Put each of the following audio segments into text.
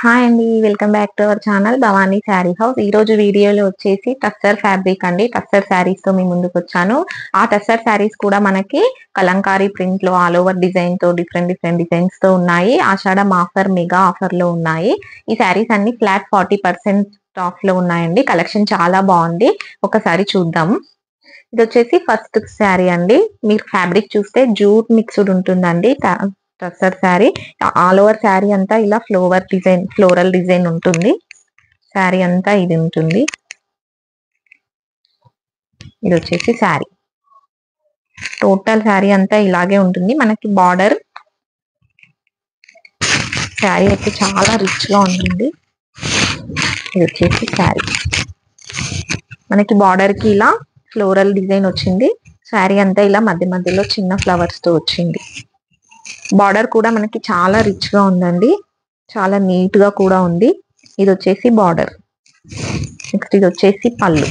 Hi అండి. Welcome back to our channel Bhavani sari house. ఈరోజు వీడియోలో వచ్చేసి టస్సర్ ఫ్యాబ్రిక్ అండి. టస్సర్ శారీస్‌తో మీ ముందుకొచ్చాను. ఆ టస్సర్ శారీస్ కూడా మనకి కలంకారీ ప్రింట్‌లో ఆల్ ఓవర్ డిజైన్‌తో డిఫరెంట్ డిఫరెంట్ డిజైన్స్‌తో ఉన్నాయి. ఆషాఢం ఆఫర్, మెగా ఆఫర్‌లో ఉన్నాయి. ఈ శారీస్ అన్ని ఫ్లాట్ 40% ఆఫ్‌లో ఉన్నాయండి. కలెక్షన్ చాలా బావుంది. ఒకసారి చూద్దాం. ఇదొచ్చేసి ఫస్ట్ శారీ అండి. మీరు ఫ్యాబ్రిక్ చూస్తే జూట్ మిక్స్‌డ్ ఉంటుందండి. టస్సర్ శారీ. ఆల్ ఓవర్ శారీ అంతా ఇలా ఫ్లోరల్ డిజైన్ ఉంటుంది. శారీ అంతా ఇది ఉంటుంది. ఇదొచ్చేసి శారీ. టోటల్ శారీ అంతా ఇలాగే ఉంటుంది. మనకి బార్డర్ శారీ అయితే చాలా రిచ్‌గా ఉంటుంది. ఇదొచ్చేసి శారీ. మనకి బార్డర్‌కి ఇలా ఫ్లోరల్ డిజైన్ వచ్చింది. శారీ అంతా ఇలా మధ్య మధ్యలో చిన్న ఫ్లవర్స్‌తో వచ్చింది. బార్డర్ కూడా మనకి చాలా రిచ్‌గా ఉందండి. చాలా నీట్‌గా కూడా ఉంది. ఇదొచ్చేసి బార్డర్. నెక్స్ట్ ఇదొచ్చేసి పళ్ళు.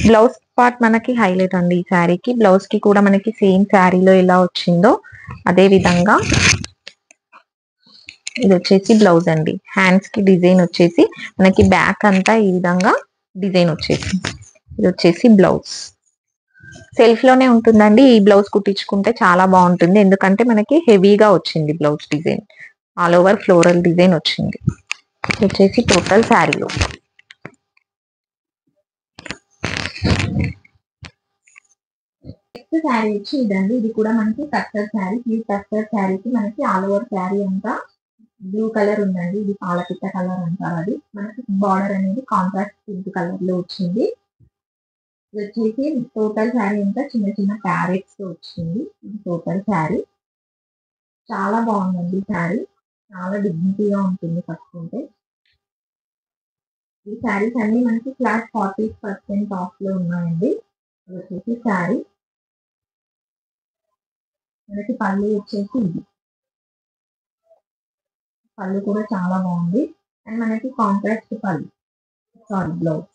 బ్లౌజ్ పార్ట్ మనకి హైలైట్ అండి ఈ శారీకి. బ్లౌజ్‌కి కూడా మనకి సేమ్ శారీలో ఎలా వచ్చిందో అదే విధంగా ఇదొచ్చేసి బ్లౌజ్ అండి. హ్యాండ్స్‌కి డిజైన్ వచ్చేసి మనకి బ్యాక్ అంతా ఈ విధంగా డిజైన్ వచ్చేసి ఇదొచ్చేసి బ్లౌజ్. సెల్ఫ్‌లోనే ఉంటుందండి. ఈ బ్లౌజ్ కుట్టించుకుంటే చాలా బావుంటుంది. ఎందుకంటే మనకి హెవీగా వచ్చింది blouse design. All over floral design వచ్చింది. వచ్చేసి టోటల్ శారీలో. నెక్స్ట్ శారీ వచ్చి ఇదండి. ఇది కూడా మనకి టస్సర్ శారీ. ఈ టస్సర్ శారీకి మనకి ఆల్ ఓవర్ శారీ అంతా బ్లూ కలర్ ఉందండి. ఇది పాలపిట్ట కలర్ అంటారు అది. మనకి బార్డర్ అనేది కాంట్రాస్ట్ పింక్ కలర్ లో వచ్చింది. ఇది వచ్చేసి టోటల్ శారీ అంతా చిన్న చిన్న ప్యారెట్స్ తో వచ్చింది. ఇది టోటల్ శారీ. చాలా బాగుందండి శారీ. చాలా డిగ్నిటీగా ఉంటుంది కట్టుకుంటే. ఈ శారీస్ అన్ని మనకి ఫ్లాట్ 40% ఆఫ్ లో ఉన్నాయండి. ఇది వచ్చేసి శారీ. మనకి పళ్ళు వచ్చేసి ఇది. పళ్ళు కూడా చాలా బాగుంది. అండ్ మనకి కాంట్రాస్ట్ పళ్ళు. Sorry blouse.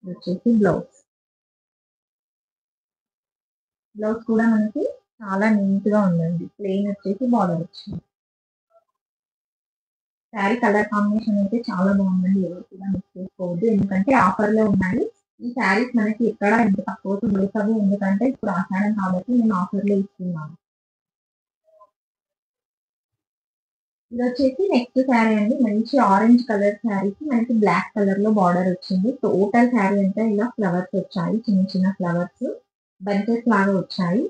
ఇది వచ్చేసి బ్లౌజ్. బ్లౌజ్ కూడా మనకి చాలా నీట్ గా ఉందండి. ప్లెయిన్ వచ్చేసి బార్డర్ వచ్చింది. శారీ కలర్ కాంబినేషన్ అయితే చాలా బాగుందండి. ఎవరు కూడా మిస్ చేసుకోవద్దు. ఎందుకంటే ఆఫర్ లో ఉన్నాయి. ఈ శారీస్ మనకి ఎక్కడ ఇంత తక్కువకు దొరకవు. ఎందుకంటే ఇప్పుడు ఆషాఢం కాబట్టి నేను ఆఫర్ లో ఇస్తున్నాను. ఇది వచ్చేసి నెక్స్ట్ శారీ అండి. మంచి ఆరెంజ్ కలర్ శారీకి మనకి బ్లాక్ కలర్ లో బార్డర్ వచ్చింది. టోటల్ శారీ అంతా ఇలా ఫ్లవర్స్ వచ్చాయి. చిన్న చిన్న ఫ్లవర్స్ బంచెస్ లాగా వచ్చాయి.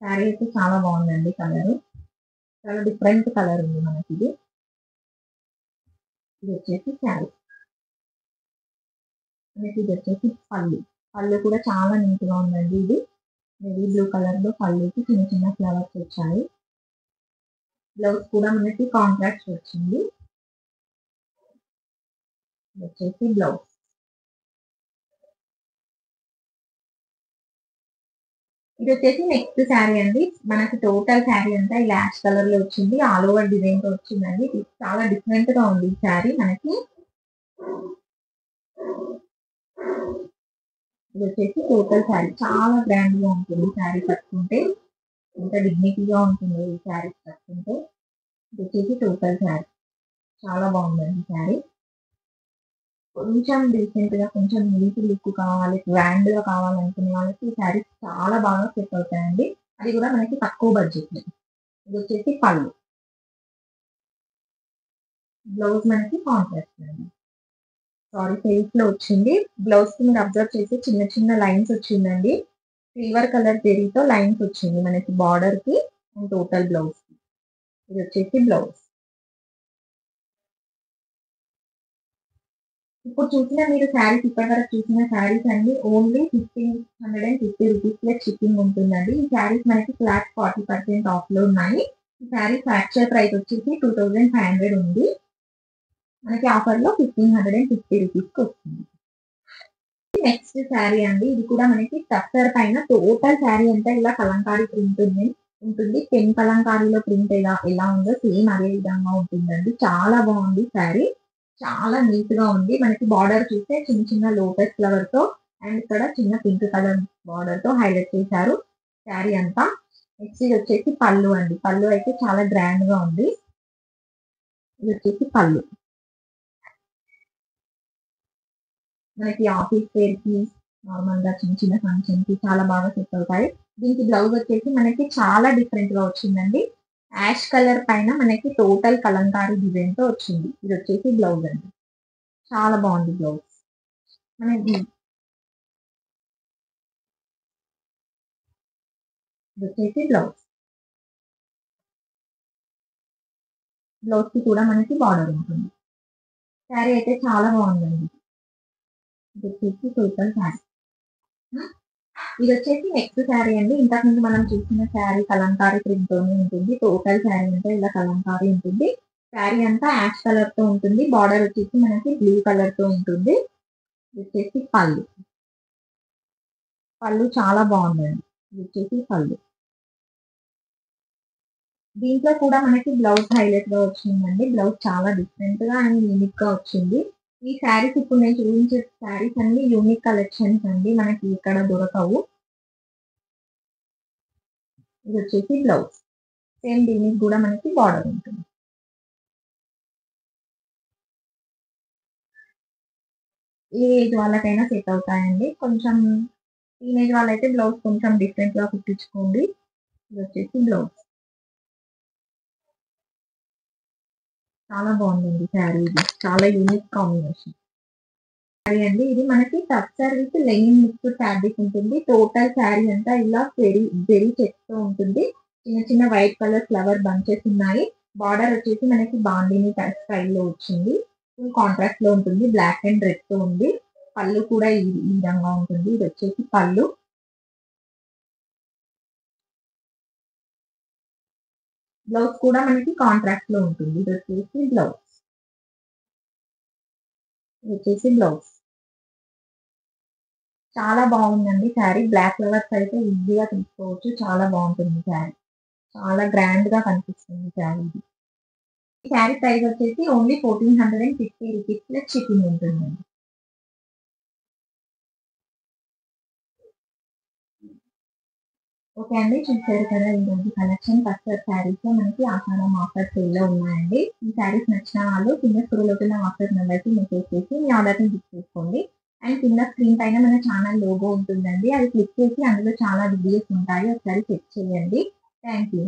శారీ అయితే చాలా బాగుందండి కలర్. చాలా డిఫరెంట్ కలర్ ఉంది మనకి ఇది. ఇది వచ్చేసి శారీ. మనకి ఇది వచ్చేసి పళ్ళు. పళ్ళు కూడా చాలా నీట్ గా ఉందండి ఇది. నేవీ బ్లూ కలర్ లో పళ్ళుకి చిన్న చిన్న ఫ్లవర్స్ వచ్చాయి. బ్లౌజ్ కూడా మనకి కాంట్రాక్ట్ వచ్చింది. ఇది వచ్చేసి బ్లౌజ్. ఇది వచ్చేసి నెక్స్ట్ శారీ అండి. మనకి టోటల్ శారీ అంతా ఇలా యాష్ కలర్ లో వచ్చింది. ఆల్ ఓవర్ డిజైన్ తో వచ్చిందండి. ఇది చాలా డిఫరెంట్ గా ఉంది ఈ శారీ మనకి. ఇది వచ్చేసి టోటల్ శారీ. చాలా గ్రాండ్ గా ఉంటుంది శారీ కట్టుకుంటే. ఎంత డిగ్నిటీగా ఉంటుందో ఈ శారీ కట్టుకుంటే. ఇది వచ్చేసి టోటల్ శారీ. చాలా బాగుందండి శారీ. కొంచెం డీసెంట్ గా కొంచెం నీట్ లుక్ కావాలి, గ్రాండ్ గా కావాలనుకునే వాళ్ళకి ఈ శారీస్ చాలా బాగా సెట్ అవుతాయండి. అది కూడా మనకి తక్కువ బడ్జెట్ లో. ఇది వచ్చేసి పళ్ళు. బ్లౌజ్ మనకి కాంట్రాస్ట్ అండి. సారీ సెల్ఫ్ లో వచ్చింది. బ్లౌజ్ కి మీరు అబ్జర్వ్ చేసి చిన్న చిన్న లైన్స్ వచ్చిందండి. సిల్వర్ కలర్ జెరీతో లైన్స్ వచ్చింది మనకి బార్డర్ కి అండ్ టోటల్ బ్లౌజ్ కి. ఇది వచ్చేసి బ్లౌజ్. ఇప్పుడు చూసిన మీరు శారీస్ ఇప్పటి వరకు చూసిన శారీస్ అన్ని ఓన్లీ 1550 రూపీస్ ప్లస్ షిప్పింగ్ ఉంటుందండి. ఈ శారీస్ మనకి ఫ్లాట్ 40% ఆఫ్ లో ఉన్నాయి. ఈ శారీ ఫ్రాక్చర్ ప్రైస్ వచ్చేసి 2500 ఉంది. మనకి ఆఫర్ లో 1550 రూపీస్ కి వస్తుంది. నెక్స్ట్ శారీ అండి. ఇది కూడా మనకి టస్సర్ పైన టోటల్ శారీ అంతా ఇలా కలంకారీ ప్రింట్ ఉంటుంది. పెన్ కలంకారీలో ప్రింట్ ఎలా ఉందో సేమ్ అదే విధంగా ఉంటుందండి. చాలా బాగుంది శారీ. చాలా నీట్ గా ఉంది. మనకి బార్డర్ చూస్తే చిన్న చిన్న లోటస్ ఫ్లవర్ తో అండ్ ఇక్కడ చిన్న పింక్ కలర్ బార్డర్ తో హైలైట్ చేశారు. శారీ అంతా. నెక్స్ట్ ఇది వచ్చేసి పళ్ళు అండి. పళ్ళు అయితే చాలా గ్రాండ్ గా ఉంది. ఇది వచ్చేసి పళ్ళు. మనకి ఆఫీస్ వేర్ కి, నార్మల్ గా చిన్న చిన్న ఫంక్షన్ కి చాలా బాగా సెట్ అవుతాయి. దీనికి బ్లౌజ్ వచ్చేసి మనకి చాలా డిఫరెంట్ గా వచ్చిందండి. యాష్ కలర్ పైన మనకి టోటల్ కలంకారీ డిజైన్ తో వచ్చింది. ఇది వచ్చేసి బ్లౌజ్ అండి. చాలా బాగుంది బ్లౌజ్. మనకి ఇది వచ్చేసి బ్లౌజ్. బ్లౌజ్ కి కూడా మనకి బార్డర్ ఉంటుంది. శారీ అయితే చాలా బాగుందండి. ఇది వచ్చేసి టోటల్ శారీ. ఇది వచ్చేసి నెక్స్ట్ శారీ అండి. ఇంతకుముందు మనం చూసిన శారీ కలంకారీ ప్రింట్ తోనే ఉంటుంది. టోటల్ శారీ అంటే ఇలా కలంకారీ ఉంటుంది. శారీ అంతా యాష్ కలర్ తో ఉంటుంది. బార్డర్ వచ్చేసి మనకి బ్లూ కలర్ తో ఉంటుంది. ఇది వచ్చేసి పళ్ళు. పళ్ళు చాలా బాగుందండి. ఇది వచ్చేసి పళ్ళు. దీంట్లో కూడా మనకి బ్లౌజ్ హైలైట్ గా వచ్చిందండి. బ్లౌజ్ చాలా డిఫరెంట్ గా అండ్ యూనిక్ గా వచ్చింది. ఈ శారీస్ ఇప్పుడు నేను చూపించే శారీస్ అన్ని యూనిక్ కలెక్షన్స్ అండి. మనకి ఇక్కడ దొరకవు. ఇది వచ్చేసి బ్లౌజ్. సేమ్ దీనికి కూడా మనకి బార్డర్ ఉంటుంది. ఏ ఏజ్ వాళ్ళకైనా సెట్ అవుతాయండి. కొంచెం టీనేజ్ వాళ్ళైతే బ్లౌజ్ కొంచెం డిఫరెంట్ గా కుట్టించుకోండి. ఇది వచ్చేసి బ్లౌజ్. చాలా బాగుందండి శారీ. ఇది చాలా యూనిక్ కాంబినేషన్ శారీ అండి. ఇది మనకి tussar with linen mixed fabric ఉంటుంది. టోటల్ శారీ అంతా ఇలా జెరీ చెక్స్ తో ఉంటుంది. చిన్న చిన్న వైట్ కలర్ ఫ్లవర్ బంచెస్ ఉన్నాయి. బార్డర్ వచ్చేసి మనకి బాందిని స్టైల్లో వచ్చింది. ఫుల్ కాంట్రాస్ట్ లో ఉంటుంది. బ్లాక్ అండ్ రెడ్ తో ఉంది. పళ్ళు కూడా ఈ విధంగా ఉంటుంది. ఇది వచ్చేసి పళ్ళు. బ్లౌజ్ కూడా మనకి కాంట్రాస్ట్ లో ఉంటుంది. ఇది వచ్చేసి బ్లౌజ్. ఇది వచ్చేసి బ్లౌజ్. చాలా బాగుందండి శారీ. బ్లాక్ ఫ్లవర్స్ అయితే ఈజీగా తీసుకోవచ్చు. చాలా బాగుంటుంది శారీ. చాలా గ్రాండ్ గా కనిపిస్తుంది శారీ. ఈ శారీ ప్రైస్ వచ్చేసి ఓన్లీ 1450 రూపీస్ ప్లస్ షిప్పింగ్ ఉంటుందండి. ఓకే అండి, చూసారు కదా ఈరోజు కలెక్షన్ టస్సర్ శారీస్ లో మనకి ఆషాఢం ఆఫర్ సేల్ లో ఉన్నాయండి. ఈ శారీస్ నచ్చిన వాళ్ళు కింద స్క్రోల్ అవుతున్న వాట్సాప్ నెంబర్ కి మెసేజ్ చేసి మీ ఆర్డర్ ని బుక్ చేసుకోండి. అండ్ కింద స్క్రీన్ పైన మన ఛానల్ లోగో ఉంటుందండి. అది క్లిక్ చేసి అందులో చాలా వీడియోస్ ఉంటాయి. ఒకసారి చెక్ చేయండి. Thank you.